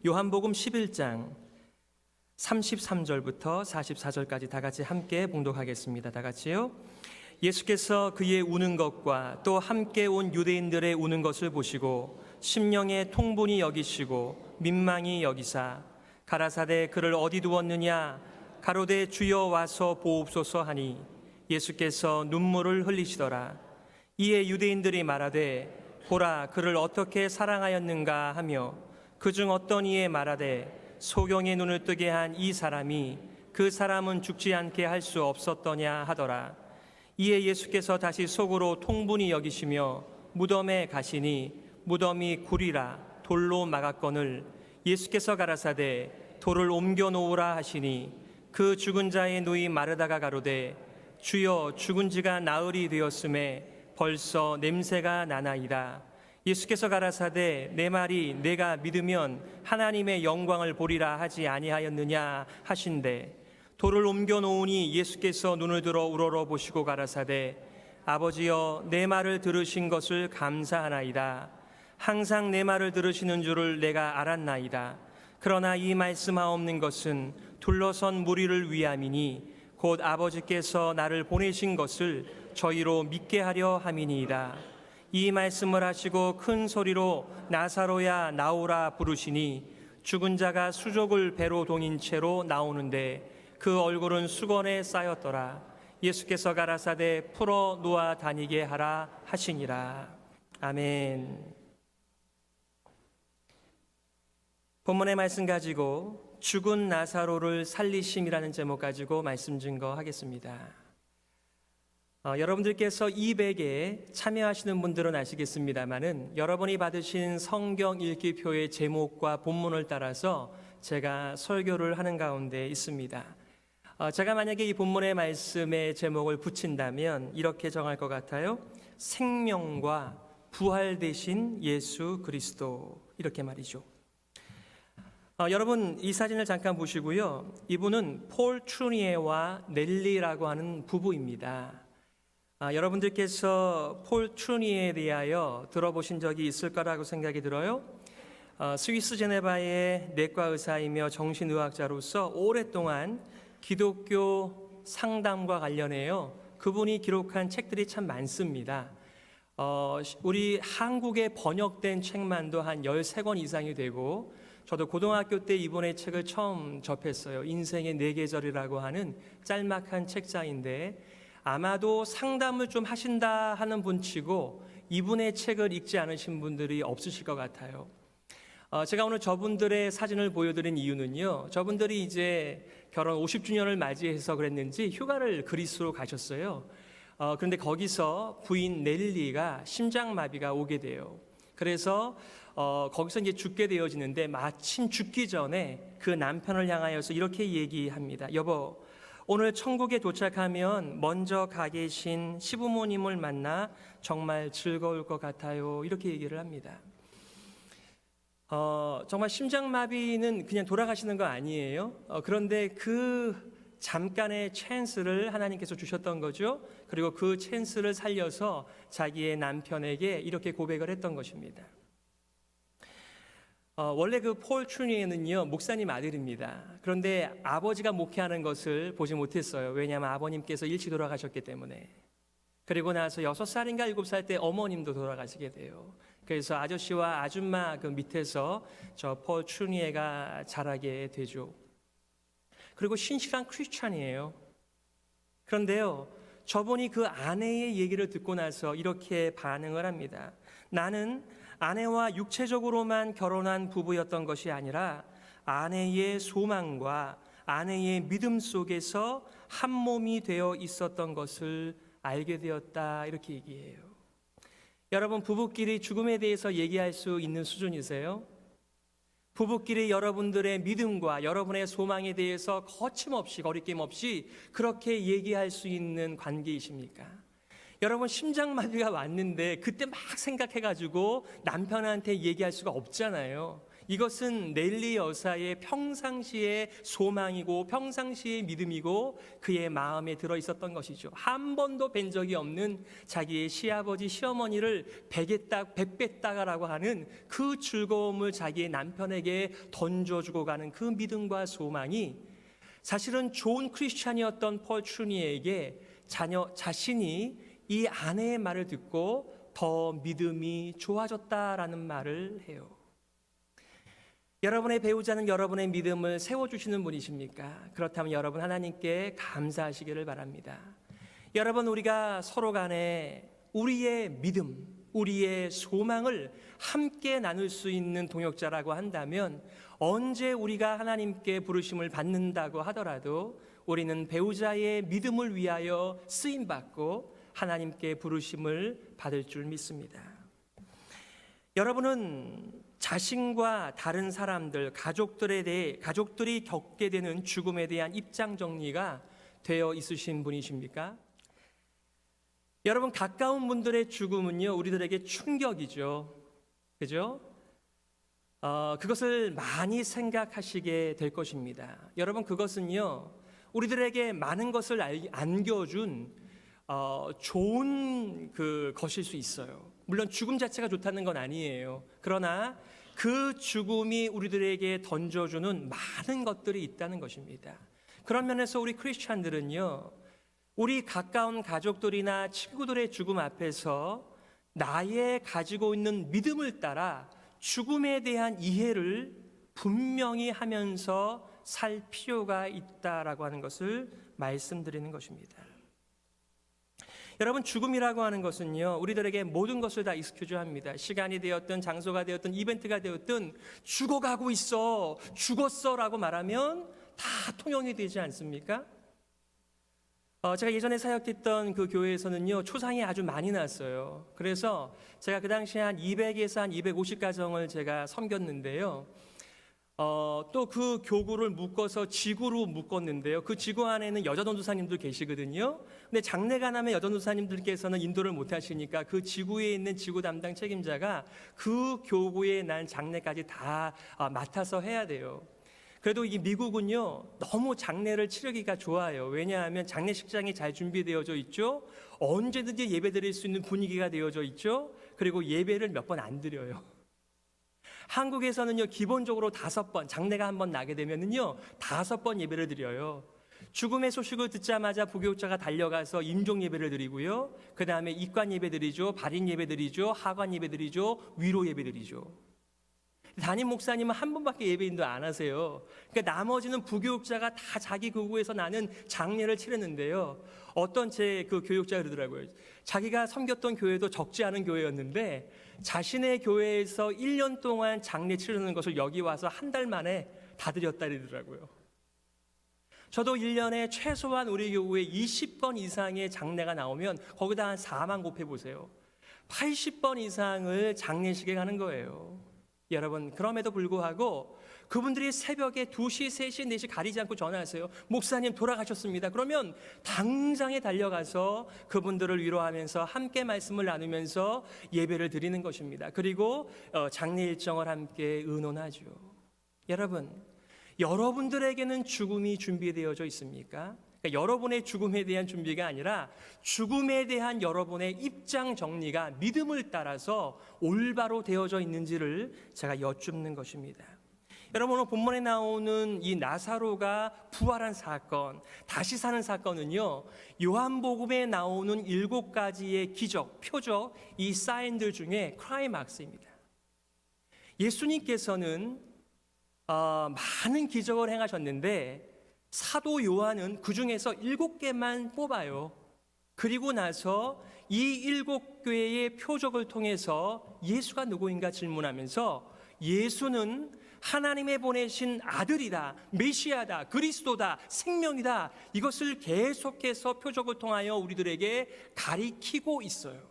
요한복음 11장 33절부터 44절까지 다 같이 함께 봉독하겠습니다. 다 같이요. 예수께서 그의 우는 것과 또 함께 온 유대인들의 우는 것을 보시고 심령에 통분히 여기시고 민망히 여기사 가라사대 그를 어디 두었느냐 가로되 주여 와서 보옵소서 하니 예수께서 눈물을 흘리시더라. 이에 유대인들이 말하되 보라 그를 어떻게 사랑하였는가 하며 그중 어떤 이에 말하되 소경의 눈을 뜨게 한 이 사람이 그 사람은 죽지 않게 할 수 없었더냐 하더라. 이에 예수께서 다시 속으로 통분히 여기시며 무덤에 가시니 무덤이 구리라 돌로 막았거늘 예수께서 가라사대 돌을 옮겨 놓으라 하시니 그 죽은 자의 누이 마르다가 가로되 주여 죽은 지가 나흘이 되었음에 벌써 냄새가 나나이다. 예수께서 가라사대 내 말이 내가 믿으면 하나님의 영광을 보리라 하지 아니하였느냐 하신대 돌을 옮겨 놓으니 예수께서 눈을 들어 우러러 보시고 가라사대 아버지여 내 말을 들으신 것을 감사하나이다. 항상 내 말을 들으시는 줄을 내가 알았나이다. 그러나 이 말씀하옵는 것은 둘러선 무리를 위함이니 곧 아버지께서 나를 보내신 것을 저희로 믿게 하려 함이니이다. 이 말씀을 하시고 큰 소리로 나사로야 나오라 부르시니 죽은 자가 수족을 배로 동인 채로 나오는데 그 얼굴은 수건에 쌓였더라. 예수께서 가라사대 풀어 놓아 다니게 하라 하시니라. 아멘. 본문의 말씀 가지고 죽은 나사로를 살리심이라는 제목 가지고 말씀 증거하겠습니다. 여러분들께서 이 백에 참여하시는 분들은 아시겠습니다마는 여러분이 받으신 성경 읽기표의 제목과 본문을 따라서 제가 설교를 하는 가운데 있습니다. 제가 만약에 이 본문의 말씀의 제목을 붙인다면 이렇게 정할 것 같아요. 생명과 부활 되신 예수 그리스도, 이렇게 말이죠. 여러분 이 사진을 잠깐 보시고요. 이분은 폴 트루니에와 넬리라고 하는 부부입니다. 여러분들께서 폴 트루니에에 대하여 들어보신 적이 있을 거라고 생각이 들어요. 스위스 제네바의 내과 의사이며 정신의학자로서 오랫동안 기독교 상담과 관련해요 그분이 기록한 책들이 참 많습니다. 우리 한국에 번역된 책만도 한 13권 이상이 되고 저도 고등학교 때 이분의 책을 처음 접했어요. 인생의 네 계절이라고 하는 짤막한 책자인데 아마도 상담을 좀 하신다 하는 분치고 이분의 책을 읽지 않으신 분들이 없으실 것 같아요. 제가 오늘 저분들의 사진을 보여드린 이유는요. 저분들이 이제 결혼 50주년을 맞이해서 그랬는지 휴가를 그리스로 가셨어요. 그런데 거기서 부인 넬리가 심장마비가 오게 돼요. 그래서 거기서 이제 죽게 되어지는데 마침 죽기 전에 그 남편을 향하여서 이렇게 얘기합니다. 여보, 오늘 천국에 도착하면 먼저 가 계신 시부모님을 만나 정말 즐거울 것 같아요. 이렇게 얘기를 합니다. 정말 심장마비는 그냥 돌아가시는 거 아니에요. 그런데 그 잠깐의 찬스를 하나님께서 주셨던 거죠. 그리고 그 찬스를 살려서 자기의 남편에게 이렇게 고백을 했던 것입니다. 원래 그 폴 트루니에는요 목사님 아들입니다. 그런데 아버지가 목회하는 것을 보지 못했어요. 왜냐하면 아버님께서 일찍 돌아가셨기 때문에. 그리고 나서 6살인가 7살 때 어머님도 돌아가시게 돼요. 그래서 아저씨와 아줌마 그 밑에서 저 폴 트루니에가 자라게 되죠. 그리고 신실한 크리스찬이에요. 그런데요 저분이 그 아내의 얘기를 듣고 나서 이렇게 반응을 합니다. 나는 아내와 육체적으로만 결혼한 부부였던 것이 아니라 아내의 소망과 아내의 믿음 속에서 한 몸이 되어 있었던 것을 알게 되었다. 이렇게 얘기해요. 여러분 부부끼리 죽음에 대해서 얘기할 수 있는 수준이세요? 부부끼리 여러분들의 믿음과 여러분의 소망에 대해서 거침없이 거리낌 없이 그렇게 얘기할 수 있는 관계이십니까? 여러분 심장마비가 왔는데 그때 막 생각해가지고 남편한테 얘기할 수가 없잖아요. 이것은 넬리 여사의 평상시의 소망이고 평상시의 믿음이고 그의 마음에 들어 있었던 것이죠. 한 번도 뵌 적이 없는 자기의 시아버지 시어머니를 베겠다가라고 하는 그 즐거움을 자기의 남편에게 던져주고 가는 그 믿음과 소망이 사실은 좋은 크리스찬이었던 폴 트루니에게 자신이 이 아내의 말을 듣고 더 믿음이 좋아졌다라는 말을 해요. 여러분의 배우자는 여러분의 믿음을 세워주시는 분이십니까? 그렇다면 여러분 하나님께 감사하시기를 바랍니다. 여러분, 우리가 서로 간에 우리의 믿음, 우리의 소망을 함께 나눌 수 있는 동역자라고 한다면 언제 우리가 하나님께 부르심을 받는다고 하더라도 우리는 배우자의 믿음을 위하여 쓰임받고 하나님께 부르심을 받을 줄 믿습니다. 여러분은 자신과 다른 사람들, 가족들이 겪게 되는 죽음에 대한 입장 정리가 되어 있으신 분이십니까? 여러분, 가까운 분들의 죽음은요, 우리들에게 충격이죠. 그죠? 그것을 많이 생각하시게 될 것입니다. 여러분, 그것은요, 우리들에게 많은 것을 안겨준 좋은 것일 수 있어요. 물론 죽음 자체가 좋다는 건 아니에요. 그러나 그 죽음이 우리들에게 던져주는 많은 것들이 있다는 것입니다. 그런 면에서 우리 크리스찬들은요, 우리 가까운 가족들이나 친구들의 죽음 앞에서 나의 가지고 있는 믿음을 따라 죽음에 대한 이해를 분명히 하면서 살 필요가 있다라고 하는 것을 말씀드리는 것입니다. 여러분, 죽음이라고 하는 것은요, 우리들에게 모든 것을 다 익스큐즈 합니다. 시간이 되었든 장소가 되었든 이벤트가 되었든 죽어가고 있어, 죽었어라고 말하면 다 통용이 되지 않습니까? 제가 예전에 사역했던 그 교회에서는요, 초상이 아주 많이 났어요. 그래서 제가 그 당시에 한 200에서 한 250가정을 제가 섬겼는데요. 또 그 교구를 묶어서 지구로 묶었는데요. 그 지구 안에는 여전도사님들 계시거든요. 근데 장례가 나면 여전도사님들께서는 인도를 못 하시니까 그 지구에 있는 지구 담당 책임자가 그 교구에 난 장례까지 다 맡아서 해야 돼요. 그래도 이 미국은요, 너무 장례를 치르기가 좋아요. 왜냐하면 장례식장이 잘 준비되어져 있죠. 언제든지 예배 드릴 수 있는 분위기가 되어져 있죠. 그리고 예배를 몇 번 안 드려요. 한국에서는요, 기본적으로 5번, 장례가 한 번 나게 되면은요, 5번 예배를 드려요. 죽음의 소식을 듣자마자 부교육자가 달려가서 임종 예배를 드리고요. 그 다음에 입관 예배 드리죠. 발인 예배 드리죠. 하관 예배 드리죠. 위로 예배 드리죠. 담임 목사님은 한 번밖에 예배 인도 안 하세요. 그러니까 나머지는 부교육자가 다 자기 교구에서 나는 장례를 치르는데요. 어떤 제 그 교육자가 그러더라고요. 자기가 섬겼던 교회도 적지 않은 교회였는데 자신의 교회에서 1년 동안 장례 치르는 것을 여기 와서 한 달 만에 다 드렸다 그러더라고요. 저도 1년에 최소한 우리 교회에 20번 이상의 장례가 나오면 거기다 한 4만 곱해보세요. 80번 이상을 장례식에 가는 거예요. 여러분, 그럼에도 불구하고 그분들이 새벽에 2시, 3시, 4시 가리지 않고 전화하세요. 목사님 돌아가셨습니다. 그러면 당장에 달려가서 그분들을 위로하면서 함께 말씀을 나누면서 예배를 드리는 것입니다. 그리고 장례 일정을 함께 의논하죠. 여러분, 여러분들에게는 죽음이 준비되어져 있습니까? 그러니까 여러분의 죽음에 대한 준비가 아니라 죽음에 대한 여러분의 입장 정리가 믿음을 따라서 올바로 되어져 있는지를 제가 여쭙는 것입니다. 여러분, 오늘 본문에 나오는 이 나사로가 부활한 사건, 다시 사는 사건은요, 요한복음에 나오는 7가지의 기적, 표적, 이 사인들 중에 크라이막스입니다. 예수님께서는 많은 기적을 행하셨는데 사도 요한은 그 중에서 7개만 뽑아요. 그리고 나서 이 7개의 표적을 통해서 예수가 누구인가 질문하면서 예수는 하나님의 보내신 아들이다, 메시아다, 그리스도다, 생명이다, 이것을 계속해서 표적을 통하여 우리들에게 가리키고 있어요.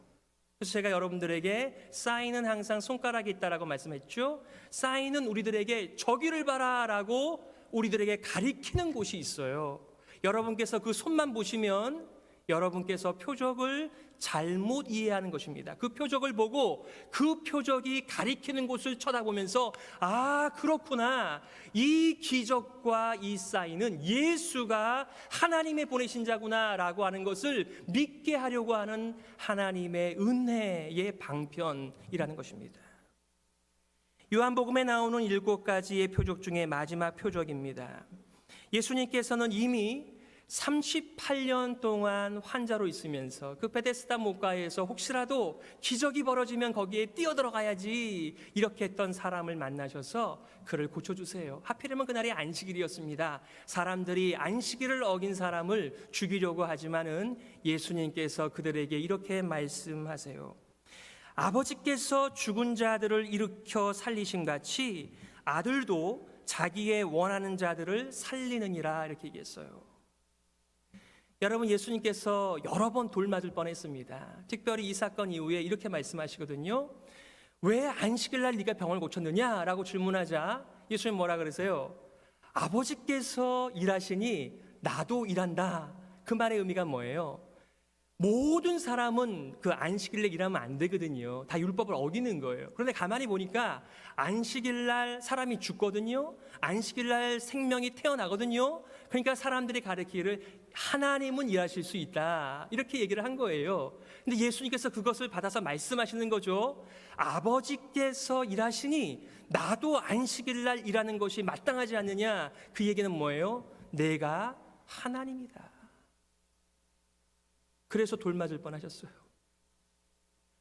그래서 제가 여러분들에게 사인은 항상 손가락에 있다라고 말씀했죠. 사인은 우리들에게 저기를 봐라라고 우리들에게 가리키는 곳이 있어요. 여러분께서 그 손만 보시면 여러분께서 표적을 잘못 이해하는 것입니다. 그 표적을 보고 그 표적이 가리키는 곳을 쳐다보면서 아, 그렇구나. 이 기적과 이 사인은 예수가 하나님의 보내신 자구나라고 하는 것을 믿게 하려고 하는 하나님의 은혜의 방편이라는 것입니다. 요한복음에 나오는 7가지의 표적 중에 마지막 표적입니다. 예수님께서는 이미 38년 동안 환자로 있으면서 그 베데스다 못가에서 혹시라도 기적이 벌어지면 거기에 뛰어들어가야지 이렇게 했던 사람을 만나셔서 그를 고쳐주세요. 하필이면 그날이 안식일이었습니다. 사람들이 안식일을 어긴 사람을 죽이려고 하지만은 예수님께서 그들에게 이렇게 말씀하세요. 아버지께서 죽은 자들을 일으켜 살리신 같이 아들도 자기의 원하는 자들을 살리느니라 이렇게 얘기했어요. 여러분, 예수님께서 여러 번 돌맞을 뻔했습니다. 특별히 이 사건 이후에 이렇게 말씀하시거든요. 왜 안식일 날 네가 병을 고쳤느냐? 라고 질문하자 예수님 뭐라 그러세요? 아버지께서 일하시니 나도 일한다. 그 말의 의미가 뭐예요? 모든 사람은 그 안식일에 일하면 안 되거든요. 다 율법을 어기는 거예요. 그런데 가만히 보니까 안식일날 사람이 죽거든요. 안식일날 생명이 태어나거든요. 그러니까 사람들이 가르치기를 하나님은 일하실 수 있다 이렇게 얘기를 한 거예요. 근데 예수님께서 그것을 받아서 말씀하시는 거죠. 아버지께서 일하시니 나도 안식일날 일하는 것이 마땅하지 않느냐. 그 얘기는 뭐예요? 내가 하나님이다. 그래서 돌맞을 뻔하셨어요.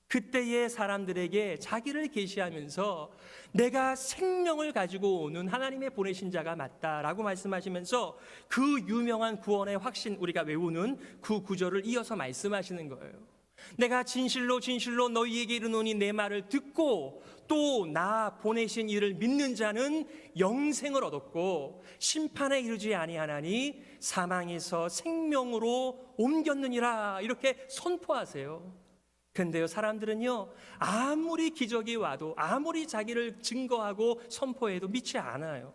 그때의 사람들에게 자기를 계시하면서 내가 생명을 가지고 오는 하나님의 보내신 자가 맞다라고 말씀하시면서 그 유명한 구원의 확신 우리가 외우는 그 구절을 이어서 말씀하시는 거예요. 내가 진실로 진실로 너희에게 이르노니 내 말을 듣고 또 나 보내신 이를 믿는 자는 영생을 얻었고 심판에 이르지 아니하나니 사망에서 생명으로 옮겼느니라 이렇게 선포하세요. 근데요, 사람들은요, 아무리 기적이 와도 아무리 자기를 증거하고 선포해도 믿지 않아요.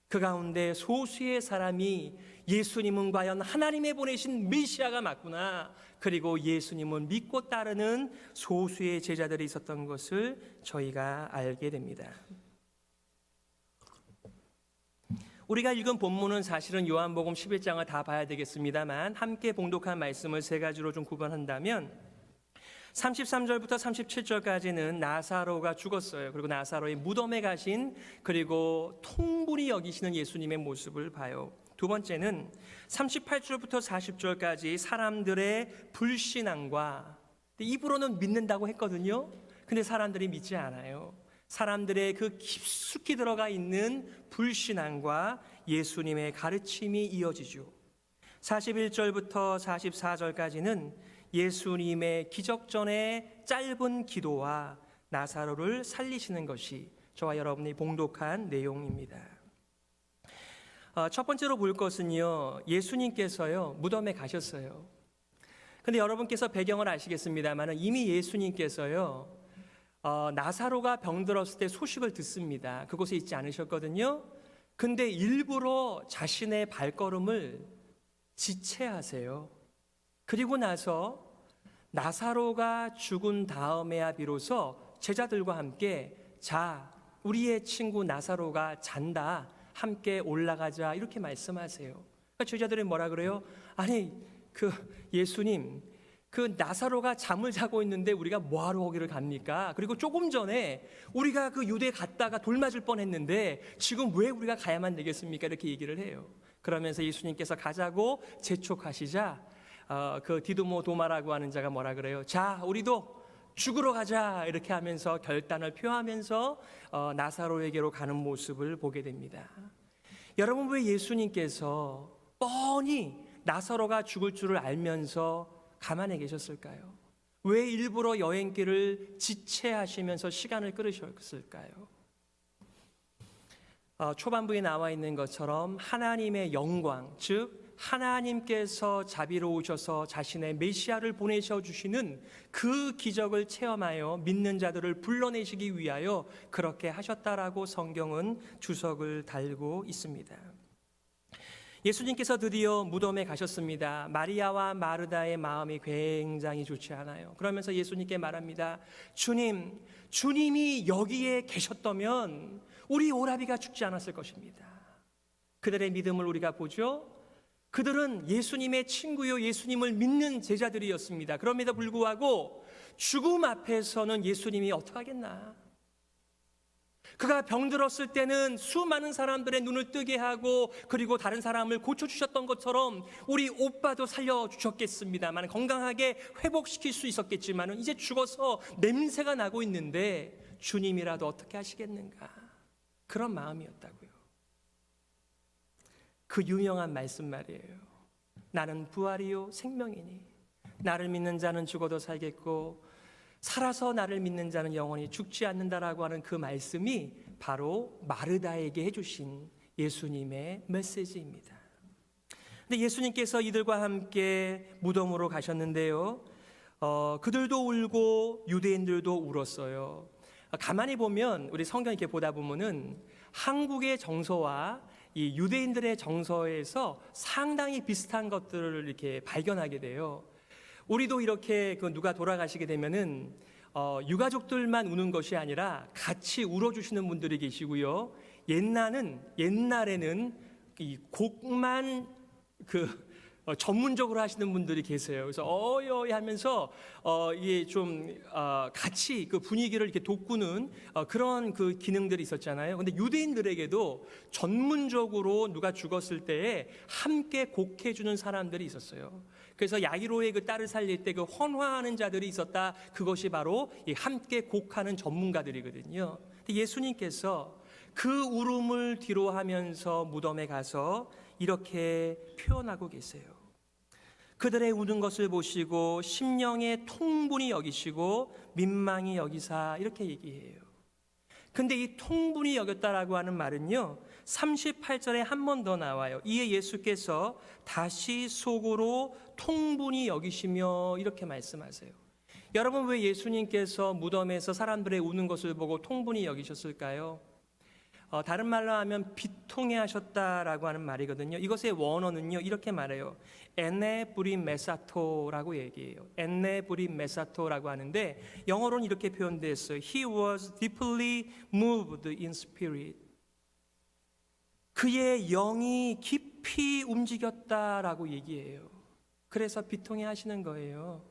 그 가운데 소수의 사람이 예수님은 과연 하나님의 보내신 메시아가 맞구나, 그리고 예수님은 믿고 따르는 소수의 제자들이 있었던 것을 저희가 알게 됩니다. 우리가 읽은 본문은 사실은 요한복음 11장을 다 봐야 되겠습니다만 함께 봉독한 말씀을 세 가지로 좀 구분한다면 33절부터 37절까지는 나사로가 죽었어요. 그리고 나사로의 무덤에 가신 그리고 통분히 여기시는 예수님의 모습을 봐요. 두 번째는 38절부터 40절까지 사람들의 불신앙과 입으로는 믿는다고 했거든요. 근데 사람들이 믿지 않아요. 사람들의 그 깊숙이 들어가 있는 불신앙과 예수님의 가르침이 이어지죠. 41절부터 44절까지는 예수님의 기적전의 짧은 기도와 나사로를 살리시는 것이 저와 여러분이 봉독한 내용입니다. 첫 번째로 볼 것은요, 예수님께서요 무덤에 가셨어요. 근데 여러분께서 배경을 아시겠습니다만 이미 예수님께서요 나사로가 병들었을 때 소식을 듣습니다. 그곳에 있지 않으셨거든요. 근데 일부러 자신의 발걸음을 지체하세요. 그리고 나서 나사로가 죽은 다음에야 비로소 제자들과 함께 자, 우리의 친구 나사로가 잔다, 함께 올라가자 이렇게 말씀하세요. 그러니까 제자들이 뭐라 그래요? 아니 그 예수님, 그 나사로가 잠을 자고 있는데 우리가 뭐하러 거기를 갑니까? 그리고 조금 전에 우리가 그 유대에 갔다가 돌맞을 뻔했는데 지금 왜 우리가 가야만 되겠습니까? 이렇게 얘기를 해요. 그러면서 예수님께서 가자고 재촉하시자 그 디두모 도마라고 하는 자가 뭐라 그래요? 자, 우리도 죽으러 가자 이렇게 하면서 결단을 표하면서 나사로에게로 가는 모습을 보게 됩니다. 여러분, 왜 예수님께서 뻔히 나사로가 죽을 줄을 알면서 가만히 계셨을까요? 왜 일부러 여행길을 지체하시면서 시간을 끌으셨을까요? 초반부에 나와 있는 것처럼 하나님의 영광, 즉 하나님께서 자비로우셔서 자신의 메시아를 보내셔 주시는 그 기적을 체험하여 믿는 자들을 불러내시기 위하여 그렇게 하셨다라고 성경은 주석을 달고 있습니다. 예수님께서 드디어 무덤에 가셨습니다. 마리아와 마르다의 마음이 굉장히 좋지 않아요. 그러면서 예수님께 말합니다. 주님, 주님이 여기에 계셨다면 우리 오라비가 죽지 않았을 것입니다. 그들의 믿음을 우리가 보죠. 그들은 예수님의 친구요, 예수님을 믿는 제자들이었습니다. 그럼에도 불구하고 죽음 앞에서는 예수님이 어떡하겠나? 그가 병들었을 때는 수많은 사람들의 눈을 뜨게 하고 그리고 다른 사람을 고쳐주셨던 것처럼 우리 오빠도 살려주셨겠습니다만, 건강하게 회복시킬 수 있었겠지만 이제 죽어서 냄새가 나고 있는데 주님이라도 어떻게 하시겠는가? 그런 마음이었다고요. 그 유명한 말씀 말이에요. 나는 부활이요 생명이니 나를 믿는 자는 죽어도 살겠고 살아서 나를 믿는 자는 영원히 죽지 않는다라고 하는 그 말씀이 바로 마르다에게 해주신 예수님의 메시지입니다. 근데 예수님께서 이들과 함께 무덤으로 가셨는데요. 그들도 울고 유대인들도 울었어요. 가만히 보면 우리 성경 이렇게 보다 보면은 한국의 정서와 이 유대인들의 정서에서 상당히 비슷한 것들을 이렇게 발견하게 돼요. 우리도 이렇게 누가 돌아가시게 되면은 유가족들만 우는 것이 아니라 같이 울어주시는 분들이 계시고요. 옛날에는 이 곡만 전문적으로 하시는 분들이 계세요. 그래서 어이 하면서 이게 좀 같이 그 분위기를 이렇게 돋구는 그런 그 기능들이 있었잖아요. 근데 유대인들에게도 전문적으로 누가 죽었을 때에 함께 곡해주는 사람들이 있었어요. 그래서 야이로의 그 딸을 살릴 때 그 헌화하는 자들이 있었다. 그것이 바로 이 함께 곡하는 전문가들이거든요. 근데 예수님께서 그 울음을 뒤로하면서 무덤에 가서 이렇게 표현하고 계세요. 그들의 우는 것을 보시고 심령의 통분이 여기시고 민망히 여기사, 이렇게 얘기해요. 근데 이 통분이 여겼다라고 하는 말은요, 38절에 한 번 더 나와요. 이에 예수께서 다시 속으로 통분이 여기시며, 이렇게 말씀하세요. 여러분, 왜 예수님께서 무덤에서 사람들의 우는 것을 보고 통분이 여기셨을까요? 다른 말로 하면 비통해 하셨다라고 하는 말이거든요. 이것의 원어는요, 이렇게 말해요. 엔네 브리 메사토라고 얘기해요. 엔네 브리 메사토라고 하는데 영어로는 이렇게 표현되어 있어요. He was deeply moved in spirit. 그의 영이 깊이 움직였다라고 얘기해요. 그래서 비통해 하시는 거예요.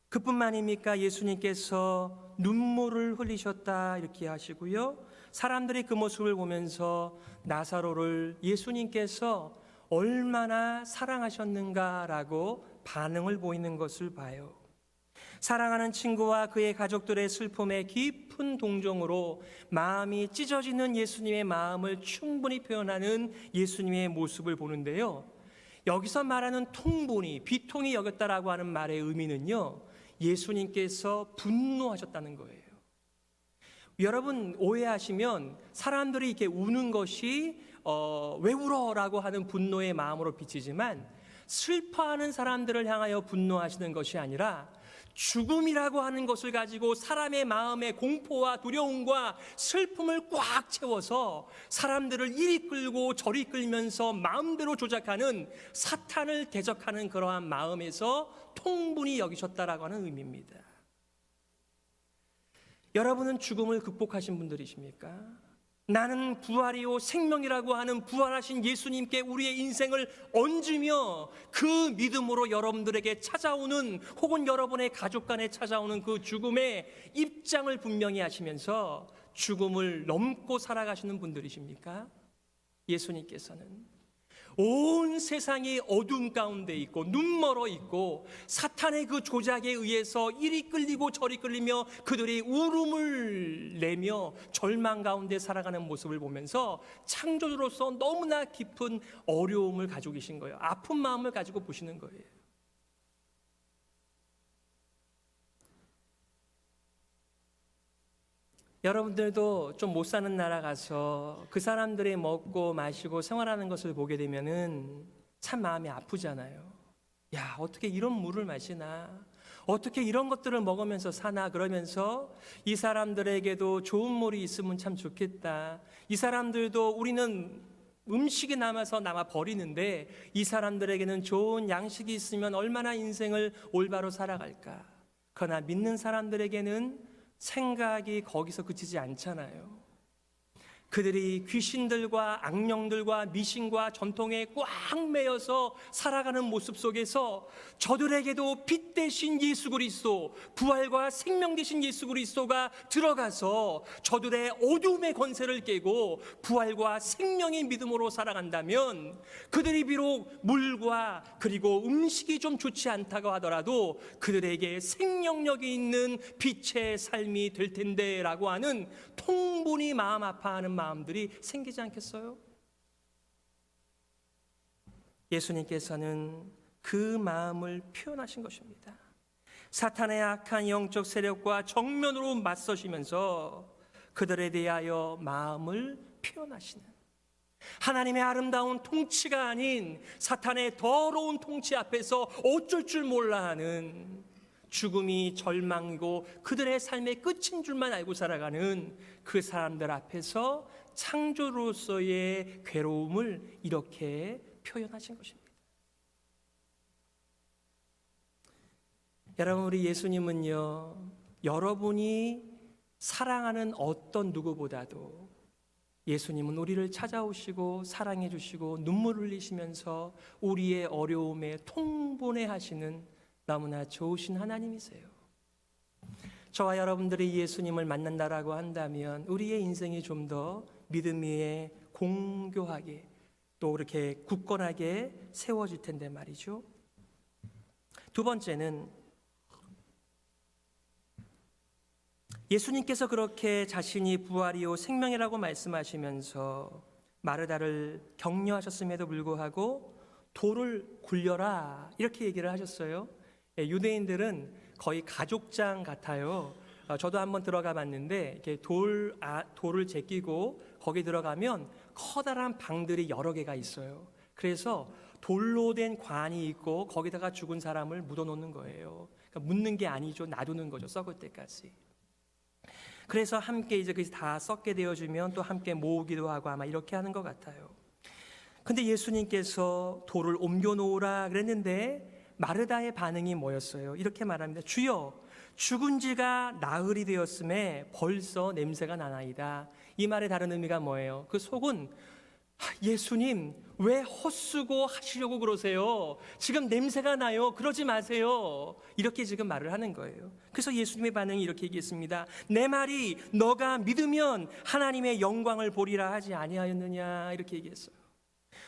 그뿐만입니까? 예수님께서 눈물을 흘리셨다, 이렇게 하시고요. 사람들이 그 모습을 보면서 나사로를 예수님께서 얼마나 사랑하셨는가라고 반응을 보이는 것을 봐요. 사랑하는 친구와 그의 가족들의 슬픔에 깊은 동정으로 마음이 찢어지는 예수님의 마음을 충분히 표현하는 예수님의 모습을 보는데요. 여기서 말하는 통분이, 비통이 여겼다라고 하는 말의 의미는요, 예수님께서 분노하셨다는 거예요. 여러분, 오해하시면 사람들이 이렇게 우는 것이 왜 울어라고 하는 분노의 마음으로 비치지만, 슬퍼하는 사람들을 향하여 분노하시는 것이 아니라 죽음이라고 하는 것을 가지고 사람의 마음의 공포와 두려움과 슬픔을 꽉 채워서 사람들을 이리 끌고 저리 끌면서 마음대로 조작하는, 사탄을 대적하는 그러한 마음에서 통분이 여기셨다라고 하는 의미입니다. 여러분은 죽음을 극복하신 분들이십니까? 나는 부활이요 생명이라고 하는 부활하신 예수님께 우리의 인생을 얹으며 그 믿음으로 여러분들에게 찾아오는, 혹은 여러분의 가족 간에 찾아오는 그 죽음의 입장을 분명히 하시면서 죽음을 넘고 살아가시는 분들이십니까? 예수님께서는 온 세상이 어둠 가운데 있고 눈멀어 있고 사탄의 그 조작에 의해서 이리 끌리고 저리 끌리며 그들이 울음을 내며 절망 가운데 살아가는 모습을 보면서 창조주로서 너무나 깊은 어려움을 가지고 계신 거예요. 아픈 마음을 가지고 보시는 거예요. 여러분들도 좀 못 사는 나라 가서 그 사람들이 먹고 마시고 생활하는 것을 보게 되면은 참 마음이 아프잖아요. 야, 어떻게 이런 물을 마시나? 어떻게 이런 것들을 먹으면서 사나? 그러면서 이 사람들에게도 좋은 물이 있으면 참 좋겠다. 이 사람들도 우리는 음식이 남아 버리는데 이 사람들에게는 좋은 양식이 있으면 얼마나 인생을 올바로 살아갈까. 그러나 믿는 사람들에게는 생각이 거기서 그치지 않잖아요. 그들이 귀신들과 악령들과 미신과 전통에 꽉 매여서 살아가는 모습 속에서 저들에게도 빛 대신 예수 그리스도, 부활과 생명 대신 예수 그리스도가 들어가서 저들의 어둠의 권세를 깨고 부활과 생명의 믿음으로 살아간다면 그들이 비록 물과 그리고 음식이 좀 좋지 않다고 하더라도 그들에게 생명력이 있는 빛의 삶이 될 텐데 라고 하는 통분히 마음 아파하는 마음들이 생기지 않겠어요? 예수님께서는 그 마음을 표현하신 것입니다. 사탄의 악한 영적 세력과 정면으로 맞서시면서 그들에 대하여 마음을 표현하시는, 하나님의 아름다운 통치가 아닌 사탄의 더러운 통치 앞에서 어쩔 줄 몰라 하는, 죽음이 절망이고 그들의 삶의 끝인 줄만 알고 살아가는 그 사람들 앞에서 창조로서의 괴로움을 이렇게 표현하신 것입니다. 여러분, 우리 예수님은요, 여러분이 사랑하는 어떤 누구보다도 예수님은 우리를 찾아오시고 사랑해 주시고 눈물 흘리시면서 우리의 어려움에 통분해 하시는 너무나 좋으신 하나님이세요. 저와 여러분들이 예수님을 만난다라고 한다면 우리의 인생이 좀 더 믿음 위에 공교하게 또 이렇게 굳건하게 세워질 텐데 말이죠. 두 번째는 예수님께서 그렇게 자신이 부활이요 생명이라고 말씀하시면서 마르다를 격려하셨음에도 불구하고 돌을 굴려라 이렇게 얘기를 하셨어요. 유대인들은 거의 가족장 같아요. 저도 한번 들어가 봤는데 이렇게 돌을 제끼고 거기 들어가면 커다란 방들이 여러 개가 있어요. 그래서 돌로 된 관이 있고 거기다가 죽은 사람을 묻어놓는 거예요. 그러니까 묻는 게 아니죠. 놔두는 거죠. 썩을 때까지. 그래서 함께 이제 그게 다 썩게 되어주면 또 함께 모으기도 하고 아마 이렇게 하는 것 같아요. 근데 예수님께서 돌을 옮겨 놓으라 그랬는데 마르다의 반응이 뭐였어요? 이렇게 말합니다. 주여, 죽은 지가 나흘이 되었음에 벌써 냄새가 나나이다. 이 말의 다른 의미가 뭐예요? 그 속은 예수님 왜 헛수고 하시려고 그러세요? 지금 냄새가 나요. 그러지 마세요. 이렇게 지금 말을 하는 거예요. 그래서 예수님의 반응이 이렇게 얘기했습니다. 내 말이 너가 믿으면 하나님의 영광을 보리라 하지 아니하였느냐 이렇게 얘기했어요.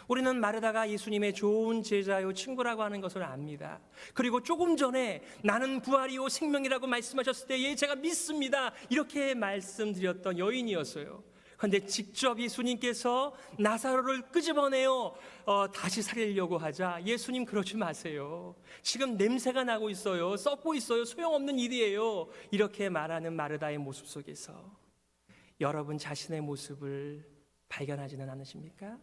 우리는 마르다가 예수님의 좋은 제자요 친구라고 하는 것을 압니다. 그리고 조금 전에 나는 부활이요 생명이라고 말씀하셨을 때 제가 믿습니다 이렇게 말씀드렸던 여인이었어요. 그런데 직접 예수님께서 나사로를 끄집어내어 다시 살리려고 하자 예수님 그러지 마세요. 지금 냄새가 나고 있어요. 썩고 있어요. 소용없는 일이에요. 이렇게 말하는 마르다의 모습 속에서 여러분 자신의 모습을 발견하지는 않으십니까?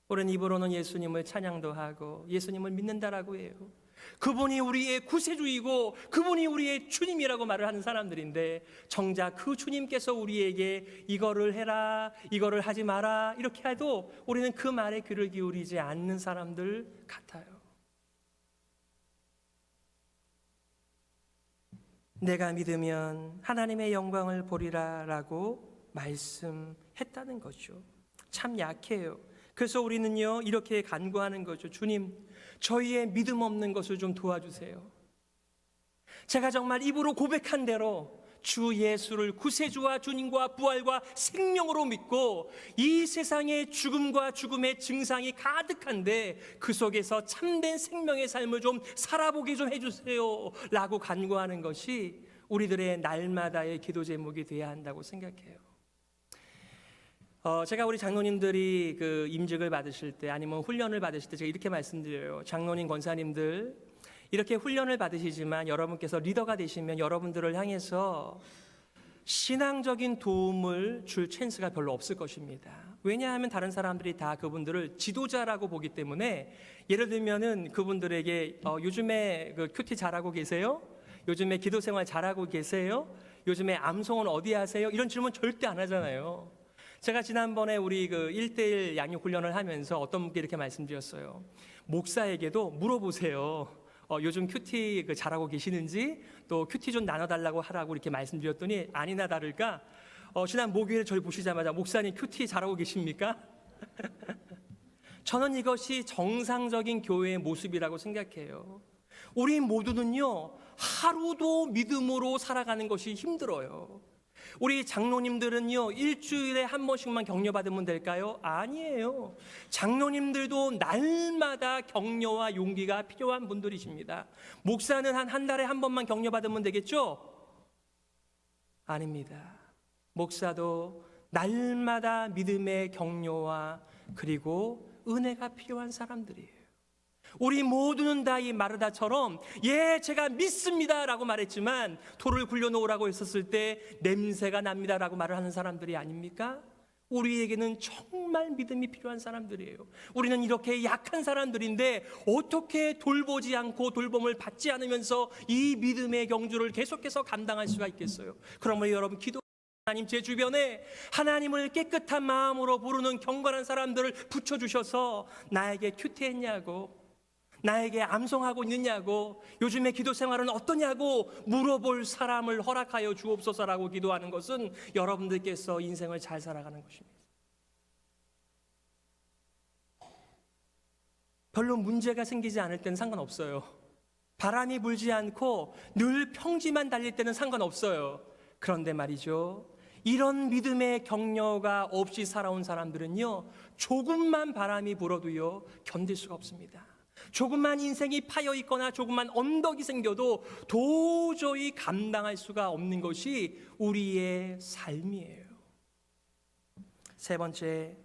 우리는 입으로는 예수님을 찬양도 하고 예수님을 믿는다라고 해요. 그분이 우리의 구세주이고 그분이 우리의 주님이라고 말을 하는 사람들인데 정작 그 주님께서 우리에게 이거를 해라 이거를 하지 마라 이렇게 해도 우리는 그 말에 귀를 기울이지 않는 사람들 같아요. 내가 믿으면 하나님의 영광을 보리라 라고 말씀했다는 거죠. 참 약해요. 그래서 우리는요 이렇게 간구하는 거죠. 주님, 저희의 믿음 없는 것을 좀 도와주세요. 제가 정말 입으로 고백한 대로 주 예수를 구세주와 주님과 부활과 생명으로 믿고 이 세상의 죽음과 죽음의 증상이 가득한데 그 속에서 참된 생명의 삶을 좀 살아보게 좀 해주세요 라고 간구하는 것이 우리들의 날마다의 기도 제목이 돼야 한다고 생각해요. 제가 우리 장로님들이 그 임직을 받으실 때 아니면 훈련을 받으실 때 제가 이렇게 말씀드려요. 장로님, 권사님들 이렇게 훈련을 받으시지만 여러분께서 리더가 되시면 여러분들을 향해서 신앙적인 도움을 줄 찬스가 별로 없을 것입니다. 왜냐하면 다른 사람들이 다 그분들을 지도자라고 보기 때문에 예를 들면은 그분들에게 요즘에 그 큐티 잘하고 계세요? 요즘에 기도 생활 잘하고 계세요? 요즘에 암송은 어디 하세요? 이런 질문 절대 안 하잖아요. 제가 지난번에 우리 그 1대1 양육 훈련을 하면서 어떤 분께 이렇게 말씀드렸어요. 목사에게도 물어보세요. 요즘 큐티 잘하고 계시는지, 또 큐티 좀 나눠달라고 하라고 이렇게 말씀드렸더니 아니나 다를까 지난 목요일에 저를 보시자마자 목사님 큐티 잘하고 계십니까? 저는 이것이 정상적인 교회의 모습이라고 생각해요. 우리 모두는요, 하루도 믿음으로 살아가는 것이 힘들어요. 우리 장로님들은요, 일주일에 한 번씩만 격려받으면 될까요? 아니에요. 장로님들도 날마다 격려와 용기가 필요한 분들이십니다. 목사는 한 달에 한 번만 격려받으면 되겠죠? 아닙니다. 목사도 날마다 믿음의 격려와 그리고 은혜가 필요한 사람들이에요. 우리 모두는 다 이 마르다처럼 예 제가 믿습니다 라고 말했지만 돌을 굴려놓으라고 했었을 때 냄새가 납니다 라고 말을 하는 사람들이 아닙니까? 우리에게는 정말 믿음이 필요한 사람들이에요. 우리는 이렇게 약한 사람들인데 어떻게 돌보지 않고 돌봄을 받지 않으면서 이 믿음의 경주를 계속해서 감당할 수가 있겠어요? 그러면 여러분 하나님, 제 주변에 하나님을 깨끗한 마음으로 부르는 경건한 사람들을 붙여주셔서 나에게 큐티했냐고, 나에게 암송하고 있느냐고, 요즘에 기도 생활은 어떠냐고 물어볼 사람을 허락하여 주옵소서라고 기도하는 것은 여러분들께서 인생을 잘 살아가는 것입니다. 별로 문제가 생기지 않을 때는 상관없어요. 바람이 불지 않고 늘 평지만 달릴 때는 상관없어요. 그런데 말이죠, 이런 믿음의 격려가 없이 살아온 사람들은요, 조금만 바람이 불어도요 견딜 수가 없습니다. 조금만 인생이 파여 있거나 조금만 언덕이 생겨도 도저히 감당할 수가 없는 것이 우리의 삶이에요. 세 번째,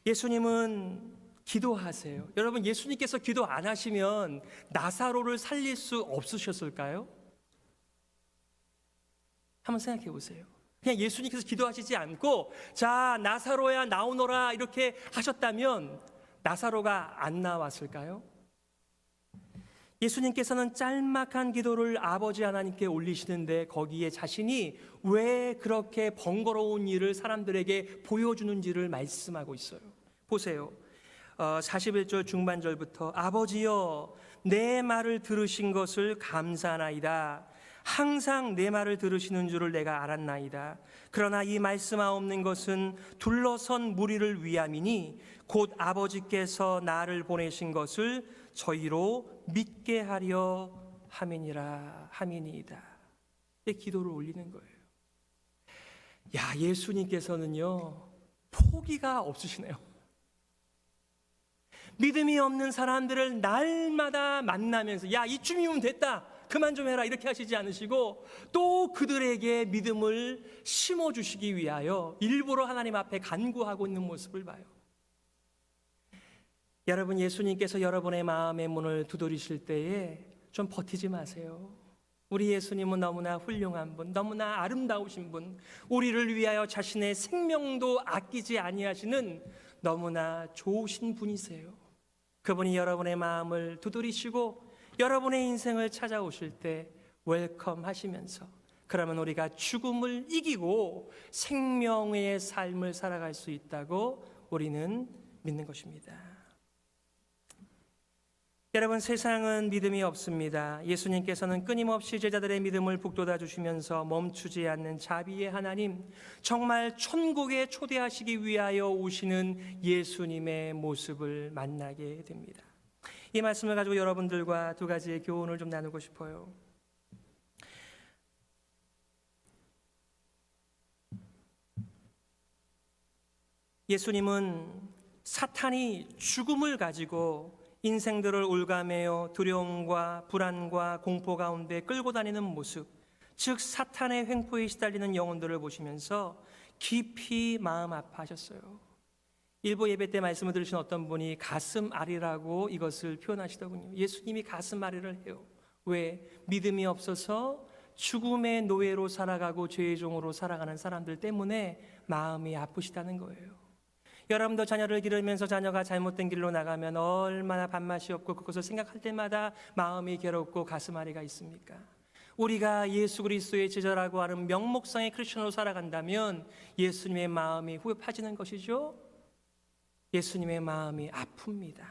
예수님은 기도하세요. 여러분, 예수님께서 기도 안 하시면 나사로를 살릴 수 없으셨을까요? 한번 생각해 보세요. 그냥 예수님께서 기도하시지 않고 자 나사로야 나오너라 이렇게 하셨다면 나사로가 안 나왔을까요? 예수님께서는 짤막한 기도를 아버지 하나님께 올리시는데 거기에 자신이 왜 그렇게 번거로운 일을 사람들에게 보여주는지를 말씀하고 있어요. 보세요. 41절 중반절부터 아버지여 내 말을 들으신 것을 감사하나이다. 항상 내 말을 들으시는 줄을 내가 알았나이다. 그러나 이 말씀하옵는 것은 둘러선 무리를 위함이니 곧 아버지께서 나를 보내신 것을 저희로 믿게 하려 함이니이다. 기도를 올리는 거예요. 야, 예수님께서는요 포기가 없으시네요. 믿음이 없는 사람들을 날마다 만나면서 야, 이쯤이면 됐다, 그만 좀 해라 이렇게 하시지 않으시고 또 그들에게 믿음을 심어주시기 위하여 일부러 하나님 앞에 간구하고 있는 모습을 봐요. 여러분, 예수님께서 여러분의 마음의 문을 두드리실 때에 좀 버티지 마세요. 우리 예수님은 너무나 훌륭한 분, 너무나 아름다우신 분, 우리를 위하여 자신의 생명도 아끼지 아니하시는 너무나 좋으신 분이세요. 그분이 여러분의 마음을 두드리시고 여러분의 인생을 찾아오실 때 웰컴 하시면서 그러면 우리가 죽음을 이기고 생명의 삶을 살아갈 수 있다고 우리는 믿는 것입니다. 여러분, 세상은 믿음이 없습니다. 예수님께서는 끊임없이 제자들의 믿음을 북돋아 주시면서 멈추지 않는 자비의 하나님, 정말 천국에 초대하시기 위하여 오시는 예수님의 모습을 만나게 됩니다. 이 말씀을 가지고 여러분들과 두 가지의 교훈을 좀 나누고 싶어요. 예수님은 사탄이 죽음을 가지고 인생들을 올가매어 두려움과 불안과 공포 가운데 끌고 다니는 모습, 즉 사탄의 횡포에 시달리는 영혼들을 보시면서 깊이 마음 아파하셨어요. 일부 예배 때 말씀을 들으신 어떤 분이 가슴 아리라고 이것을 표현하시더군요. 예수님이 가슴 아리를 해요. 왜? 믿음이 없어서 죽음의 노예로 살아가고 죄의 종으로 살아가는 사람들 때문에 마음이 아프시다는 거예요. 여러분도 자녀를 기르면서 자녀가 잘못된 길로 나가면 얼마나 밥맛이 없고 그것을 생각할 때마다 마음이 괴롭고 가슴앓이가 있습니까? 우리가 예수 그리스도의 제자라고 하는 명목상의 크리스천으로 살아간다면 예수님의 마음이 후벼파지는 것이죠. 예수님의 마음이 아픕니다.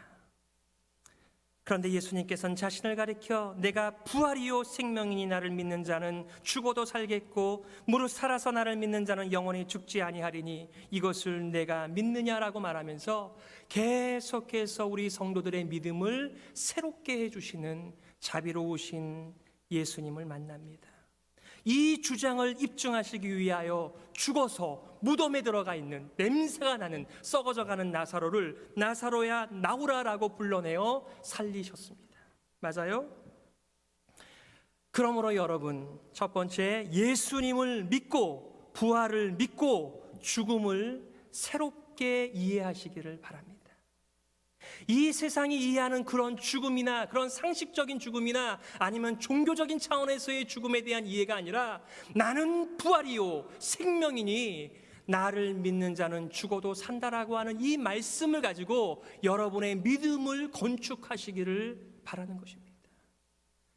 그런데 예수님께서는 자신을 가리켜 내가 부활이요 생명이니 나를 믿는 자는 죽어도 살겠고 무릇 살아서 나를 믿는 자는 영원히 죽지 아니하리니 이것을 내가 믿느냐라고 말하면서 계속해서 우리 성도들의 믿음을 새롭게 해주시는 자비로우신 예수님을 만납니다. 이 주장을 입증하시기 위하여 죽어서 무덤에 들어가 있는 냄새가 나는 썩어져가는 나사로를 나사로야 나오라라고 불러내어 살리셨습니다. 맞아요? 그러므로 여러분, 첫 번째 예수님을 믿고 부활을 믿고 죽음을 새롭게 이해하시기를 바랍니다. 이 세상이 이해하는 그런 죽음이나 그런 상식적인 죽음이나 아니면 종교적인 차원에서의 죽음에 대한 이해가 아니라 나는 부활이요 생명이니 나를 믿는 자는 죽어도 산다라고 하는 이 말씀을 가지고 여러분의 믿음을 건축하시기를 바라는 것입니다.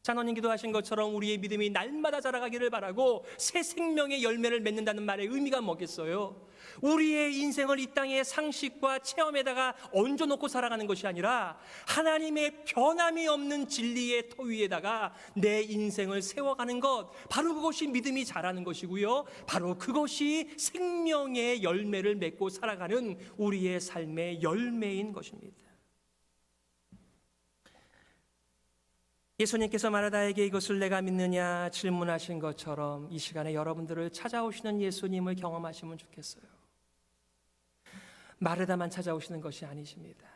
자노님 기도하신 것처럼 우리의 믿음이 날마다 자라가기를 바라고 새 생명의 열매를 맺는다는 말의 의미가 뭐겠어요? 우리의 인생을 이 땅의 상식과 체험에다가 얹어놓고 살아가는 것이 아니라 하나님의 변함이 없는 진리의 터 위에다가 내 인생을 세워가는 것, 바로 그것이 믿음이 자라는 것이고요, 바로 그것이 생명의 열매를 맺고 살아가는 우리의 삶의 열매인 것입니다. 예수님께서 마르다에게 이것을 내가 믿느냐 질문하신 것처럼 이 시간에 여러분들을 찾아오시는 예수님을 경험하시면 좋겠어요. 마르다만 찾아오시는 것이 아니십니다.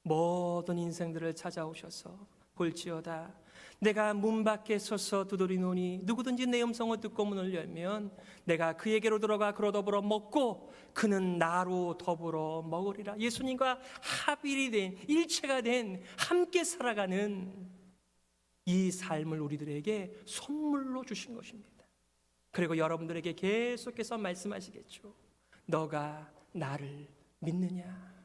모든 인생들을 찾아오셔서 볼지어다 내가 문 밖에 서서 두드리노니 누구든지 내 음성을 듣고 문을 열면 내가 그에게로 들어가 그로 더불어 먹고 그는 나로 더불어 먹으리라. 예수님과 합일이 된, 일체가 된, 함께 살아가는 이 삶을 우리들에게 선물로 주신 것입니다. 그리고 여러분들에게 계속해서 말씀하시겠죠. 너가 나를 믿느냐?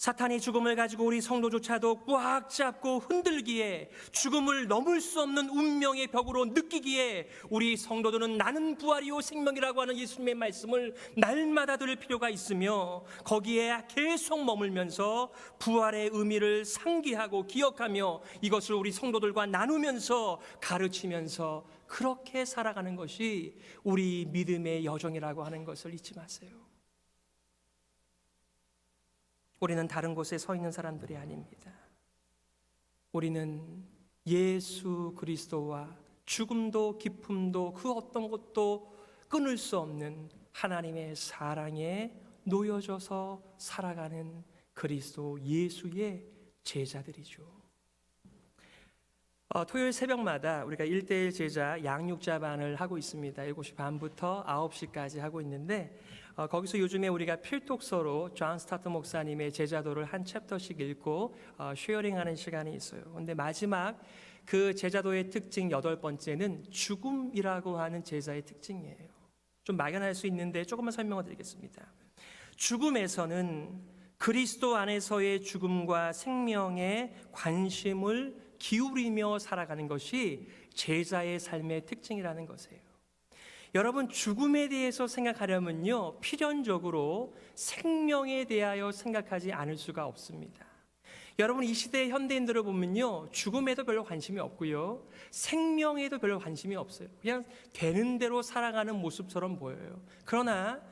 사탄이 죽음을 가지고 우리 성도조차도 꽉 잡고 흔들기에 죽음을 넘을 수 없는 운명의 벽으로 느끼기에 우리 성도들은 나는 부활이요 생명이라고 하는 예수님의 말씀을 날마다 들을 필요가 있으며 거기에 계속 머물면서 부활의 의미를 상기하고 기억하며 이것을 우리 성도들과 나누면서 가르치면서 그렇게 살아가는 것이 우리 믿음의 여정이라고 하는 것을 잊지 마세요. 우리는 다른 곳에 서 있는 사람들이 아닙니다. 우리는 예수 그리스도와 죽음도 기쁨도 그 어떤 것도 끊을 수 없는 하나님의 사랑에 놓여져서 살아가는 그리스도 예수의 제자들이죠. 토요일 새벽마다 우리가 1:1 제자 양육자반을 하고 있습니다. 7시 반부터 9시까지 하고 있는데 거기서 요즘에 우리가 필독서로 존 스타트 목사님의 제자도를 한 챕터씩 읽고 쉐어링하는 시간이 있어요. 그런데 마지막 그 제자도의 특징 8번째는 죽음이라고 하는 제자의 특징이에요. 좀 막연할 수 있는데 조금만 설명을 드리겠습니다. 죽음에서는 그리스도 안에서의 죽음과 생명에 관심을 기울이며 살아가는 것이 제자의 삶의 특징이라는 것이에요. 여러분, 죽음에 대해서 생각하려면요, 필연적으로 생명에 대하여 생각하지 않을 수가 없습니다. 여러분, 이 시대의 현대인들을 보면요, 죽음에도 별로 관심이 없고요, 생명에도 별로 관심이 없어요. 그냥 되는 대로 살아가는 모습처럼 보여요. 그러나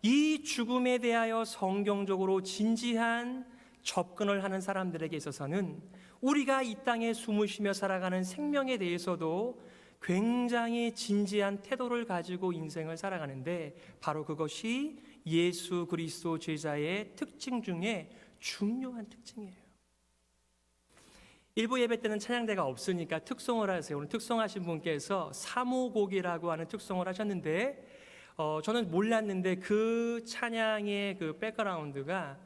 이 죽음에 대하여 성경적으로 진지한 접근을 하는 사람들에게 있어서는 우리가 이 땅에 숨을 쉬며 살아가는 생명에 대해서도 굉장히 진지한 태도를 가지고 인생을 살아가는데 바로 그것이 예수 그리스도 제자의 특징 중에 중요한 특징이에요. 일부 예배 때는 찬양대가 없으니까 특송을 하세요. 오늘 특송하신 분께서 사모곡이라고 하는 특송을 하셨는데 저는 몰랐는데 그 찬양의 그 백그라운드가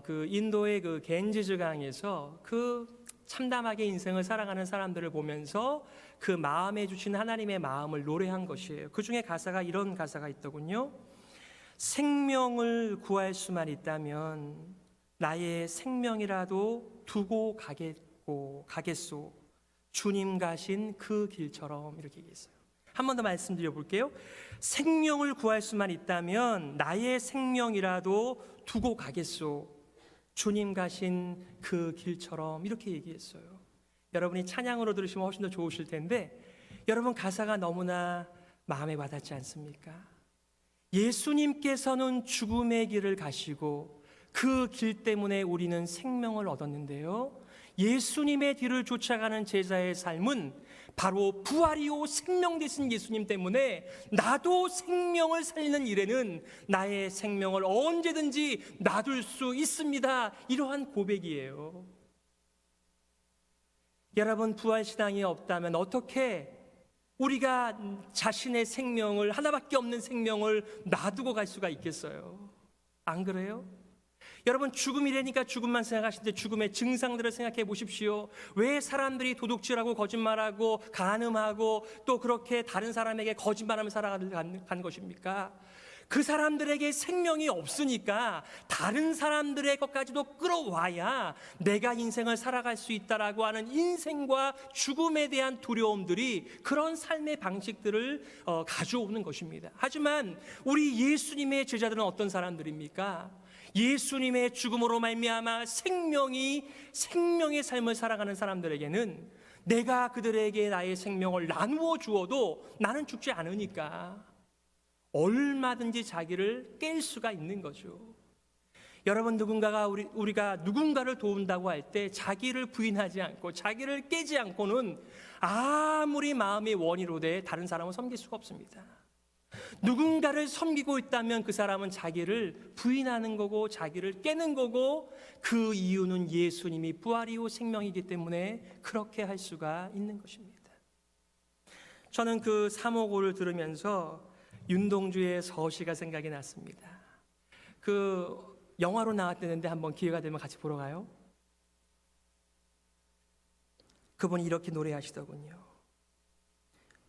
그 인도의 그 겐지즈 강에서 그 참담하게 인생을 살아가는 사람들을 보면서 그 마음에 주신 하나님의 마음을 노래한 것이에요. 그 중에 가사가 이런 가사가 있더군요. 생명을 구할 수만 있다면 나의 생명이라도 두고 가겠소. 주님 가신 그 길처럼 이렇게 얘기했어요. 한 번 더 말씀드려 볼게요. 생명을 구할 수만 있다면 나의 생명이라도 두고 가겠소. 주님 가신 그 길처럼 이렇게 얘기했어요. 여러분이 찬양으로 들으시면 훨씬 더 좋으실 텐데 여러분 가사가 너무나 마음에 와닿지 않습니까? 예수님께서는 죽음의 길을 가시고 그 길 때문에 우리는 생명을 얻었는데요, 예수님의 뒤를 쫓아가는 제자의 삶은 바로 부활이요 생명 되신 예수님 때문에 나도 생명을 살리는 일에는 나의 생명을 언제든지 놔둘 수 있습니다. 이러한 고백이에요. 여러분, 부활신앙이 없다면 어떻게 우리가 자신의 생명을, 하나밖에 없는 생명을 놔두고 갈 수가 있겠어요? 안 그래요? 여러분, 죽음이라니까 죽음만 생각하시는데 죽음의 증상들을 생각해 보십시오. 왜 사람들이 도둑질하고 거짓말하고 간음하고 또 그렇게 다른 사람에게 거짓말하며 살아가는 것입니까? 그 사람들에게 생명이 없으니까 다른 사람들의 것까지도 끌어와야 내가 인생을 살아갈 수 있다라고 하는 인생과 죽음에 대한 두려움들이 그런 삶의 방식들을 가져오는 것입니다. 하지만 우리 예수님의 제자들은 어떤 사람들입니까? 예수님의 죽음으로 말미암아 생명의 삶을 살아가는 사람들에게는 내가 그들에게 나의 생명을 나누어 주어도 나는 죽지 않으니까 얼마든지 자기를 깰 수가 있는 거죠. 여러분, 우리가 누군가를 도운다고 할 때 자기를 부인하지 않고 자기를 깨지 않고는 아무리 마음의 원이로되 다른 사람을 섬길 수가 없습니다. 누군가를 섬기고 있다면 그 사람은 자기를 부인하는 거고 자기를 깨는 거고, 그 이유는 예수님이 부활이요 생명이기 때문에 그렇게 할 수가 있는 것입니다. 저는 그 355를 들으면서 윤동주의 서시가 생각이 났습니다. 그 영화로 나왔다는데 한번 기회가 되면 같이 보러 가요? 그분이 이렇게 노래하시더군요.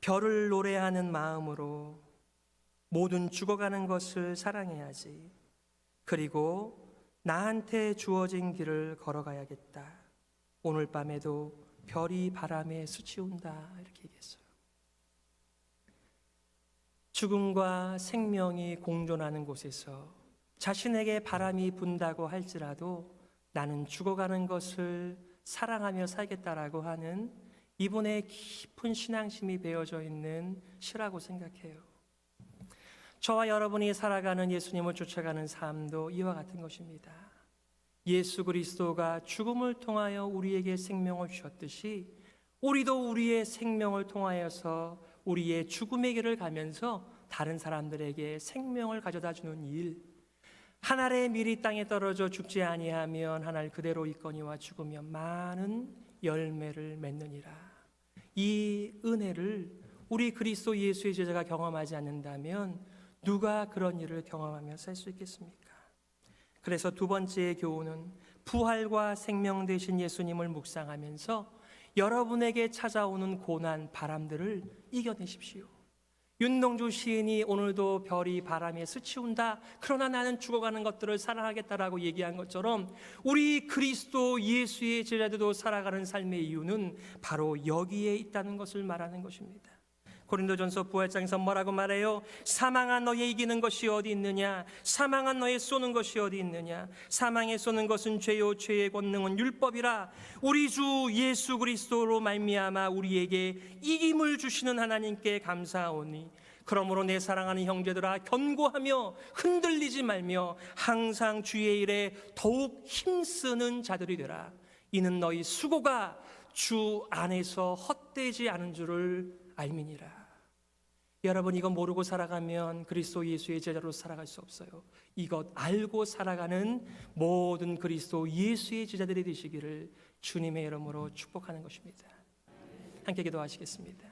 별을 노래하는 마음으로 모든 죽어가는 것을 사랑해야지. 그리고 나한테 주어진 길을 걸어가야겠다. 오늘 밤에도 별이 바람에 스치운다. 이렇게 얘기했어요. 죽음과 생명이 공존하는 곳에서 자신에게 바람이 분다고 할지라도 나는 죽어가는 것을 사랑하며 살겠다라고 하는 이분의 깊은 신앙심이 배어져 있는 시라고 생각해요. 저와 여러분이 살아가는 예수님을 쫓아가는 삶도 이와 같은 것입니다. 예수 그리스도가 죽음을 통하여 우리에게 생명을 주셨듯이 우리도 우리의 생명을 통하여서 우리의 죽음의 길을 가면서 다른 사람들에게 생명을 가져다 주는 일, 한 알의 밀이 땅에 떨어져 죽지 아니하면 한 알 그대로 있거니와 죽으면 많은 열매를 맺느니라. 이 은혜를 우리 그리스도 예수의 제자가 경험하지 않는다면 누가 그런 일을 경험하며 살 수 있겠습니까? 그래서 두 번째의 교훈은 부활과 생명 되신 예수님을 묵상하면서 여러분에게 찾아오는 고난, 바람들을 이겨내십시오. 윤동주 시인이 오늘도 별이 바람에 스치운다, 그러나 나는 죽어가는 것들을 사랑하겠다라고 얘기한 것처럼 우리 그리스도 예수의 제자들도 살아가는 삶의 이유는 바로 여기에 있다는 것을 말하는 것입니다. 고린도전서 부활장에서 뭐라고 말해요? 사망아, 너의 이기는 것이 어디 있느냐? 사망아, 너의 쏘는 것이 어디 있느냐? 사망에 쏘는 것은 죄요, 죄의 권능은 율법이라. 우리 주 예수 그리스도로 말미암아 우리에게 이김을 주시는 하나님께 감사하오니 그러므로 내 사랑하는 형제들아, 견고하며 흔들리지 말며 항상 주의 일에 더욱 힘쓰는 자들이 되라. 이는 너희 수고가 주 안에서 헛되지 않은 줄을 알미니라. 여러분, 이거 모르고 살아가면 그리스도 예수의 제자로 살아갈 수 없어요. 이것 알고 살아가는 모든 그리스도 예수의 제자들이 되시기를 주님의 이름으로 축복하는 것입니다. 함께 기도하시겠습니다.